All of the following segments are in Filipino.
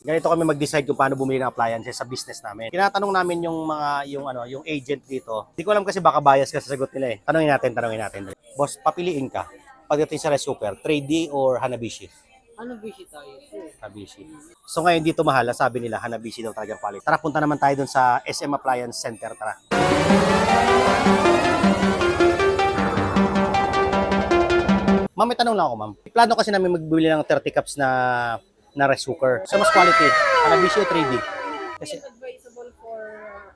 Ganito kami mag-decide kung paano bumili ng appliances sa business namin. Tinatanong namin yung agent dito. Hindi ko alam kasi baka bias ka sa sagot nila eh. Tanungin natin. Boss, papiliin ka. Pagdating sa rice cooker, 3D or Hanabishi? Hanabishi tayo, sir. Hanabishi. So ngayon dito mahal, sabi nila Hanabishi daw talagang quality. Tara, punta naman tayo dun sa SM Appliance Center, tara. Ma'am, may tanong lang ako, ma'am. Plano kasi namin magbili ng 30 cups na rice cooker. So mas quality, Hanabishi o 3D? Kasi Advisable for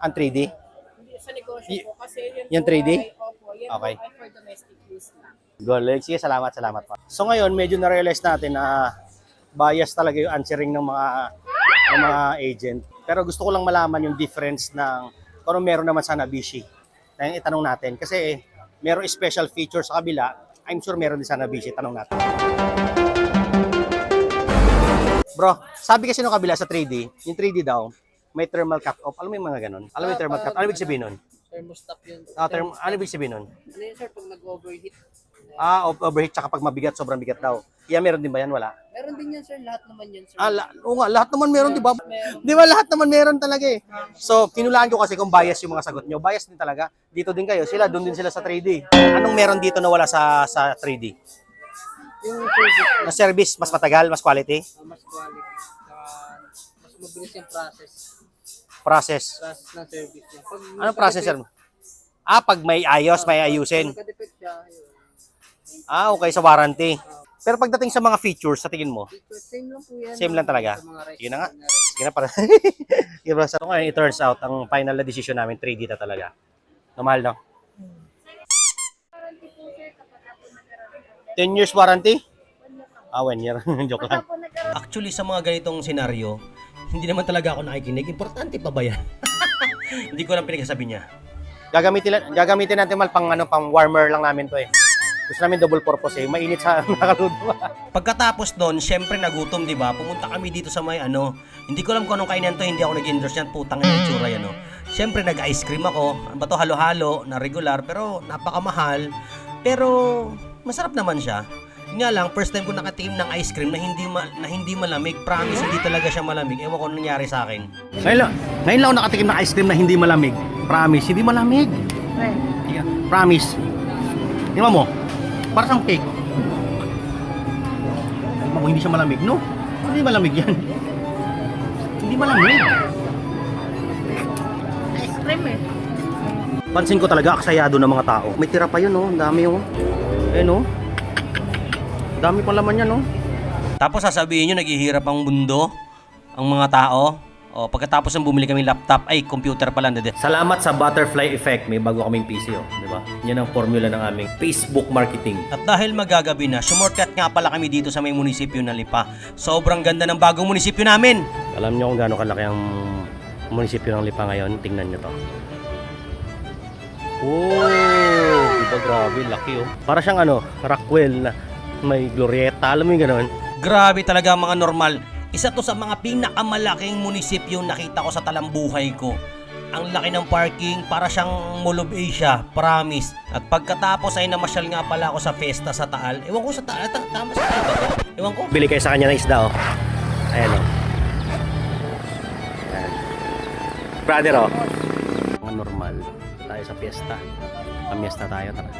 ang 3D? hindi sa negosyo po kasi yun Yung po 3D? ay, opo, yan Okay. po ay for domestic use lang. Galing. Sige, salamat po. So ngayon, medyo na-realize natin na bias talaga yung answering ng mga agent. Pero gusto ko lang malaman yung difference ng kung ano meron naman sa Hanabishi. Na itanong natin. Kasi meron special features sa kabila. I'm sure meron din sa Hanabishi. Tanong natin. Bro, sabi kasi nung kabila sa 3D, yung 3D daw, may thermal cut-off. Alam mo yung mga ganun? Alam mo yung thermal cut-off? Ano ibig sabihin nun? Thermostat yun. Ano ibig sabihin nun? Ano yun, sir, pag nag-overheat? Overheat tsaka pag mabigat, sobrang bigat daw. Yan, meron din ba yan? Wala. Meron din yan, sir. Lahat naman yan, sir. Oo nga, lahat naman meron, di ba? Di ba lahat naman meron talaga eh. So, kinulaan ko kasi kung bias yung mga sagot nyo. Bias din talaga. Dito din kayo. Sila, doon din sila sa 3D. Anong meron dito na wala sa 3D? Yung service, Na service, mas matagal, mas quality? mas quality. Mas mabilis yung process. Process. Process ng service niya. Pag Anong process, sir? Pag may ayos, may ayusin. nagka-defect siya, yun. Okay, sa warranty. Pero pagdating sa mga features, sa tingin mo, Same lang po yan. same lang talaga? Sa mga rice Sige na nga. cooker Sige na para. Sige bro. So ngayon, it turns out, ang final na decision namin, 3D na talaga. Namahal, no? 10 years warranty? 1 year. Joke lang. Actually, sa mga ganitong senaryo, hindi naman talaga ako nakikinig. Importante pa ba yan? Hindi ko lang pinagsasabi niya. Gagamitin natin pang warmer lang namin to eh. Gusto namin double purpose eh. Mainit sa nakaludo. Pagkatapos doon, syempre nagutom, di ba? Pumunta kami dito sa may hindi ko alam kung anong kainan to, hindi ako nag-endorse yan. Putang ina yung tsura yan, no? Syempre nag-ice cream ako. Ano ba to? Halo-halo na regular, pero napakamahal. Pero masarap naman siya. Nga lang, first time ko nakatikim ng ice cream na hindi malamig. Promise, hindi talaga siya malamig. Ewan ko anong nangyari sa akin. Ngayon lang ako nakatikim ng ice cream na hindi malamig. Promise, hindi malamig. Yeah. Promise. Tingnan mo, para siyang cake. Tingnan mo, hindi siya malamig, no? Hindi malamig yan. Hindi malamig. Ice cream eh. Pansin ko talaga, aksayado ng mga tao. May tira pa yun, no? Ang dami, oh. No? Dami pang laman yan, no? Tapos sasabihin nyo, naghihirap ang mundo, ang mga tao. Pagkatapos ng bumili kami laptop, ay, computer pala. Salamat sa butterfly effect. May bago kaming PC, di ba? Yan ang formula ng aming Facebook marketing. At dahil magagabi na, shortcut nga pala kami dito sa may munisipyo ng Lipa. Sobrang ganda ng bagong munisipyo namin. Alam nyo kung gaano kalaki ang munisipyo ng Lipa ngayon? Tingnan nyo to. Oh, diba grabe, laki oh. Para siyang Rockwell na may glorieta, alam mo yung gano'n? Grabe talaga mga normal. Isa to sa mga pinakamalaking munisipyo nakita ko sa talambuhay ko. Ang laki ng parking, para siyang Mall of Asia, promise. At pagkatapos ay namasyal nga pala ako sa Fiesta sa Taal. Ewan ko sa Taal, tama sa Taal ba to? Ewan ko. Bili kayo sa kanya ng isda oh. Ayan oh. Ayan. Brother oh. Mga normal. Tayo sa Fiesta. Pamiesta tayo, tara.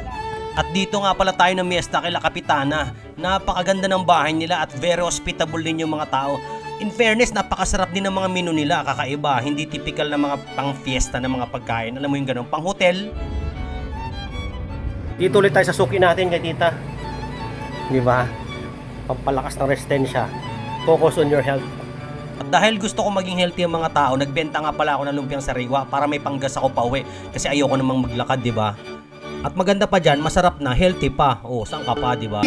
At dito nga pala tayo ng Miesta kay La Capitana. Napakaganda ng bahay nila at very hospitable din yung mga tao. In fairness, napakasarap din ng mga menu nila, kakaiba. Hindi typical na mga pang-fiesta na mga pagkain. Alam mo yung ganun, pang-hotel. Dito ulit tayo sa suki natin kay tita. Di ba? Pampalakas ng resistensya. Focus on your health. At dahil gusto ko maging healthy ang mga tao, nagbenta nga pala ako ng lumpiang sariwa para may panggas ako pauwi. Kasi ayoko namang maglakad, di ba? At maganda pa dyan, masarap na, healthy pa. Saan ka pa, di ba?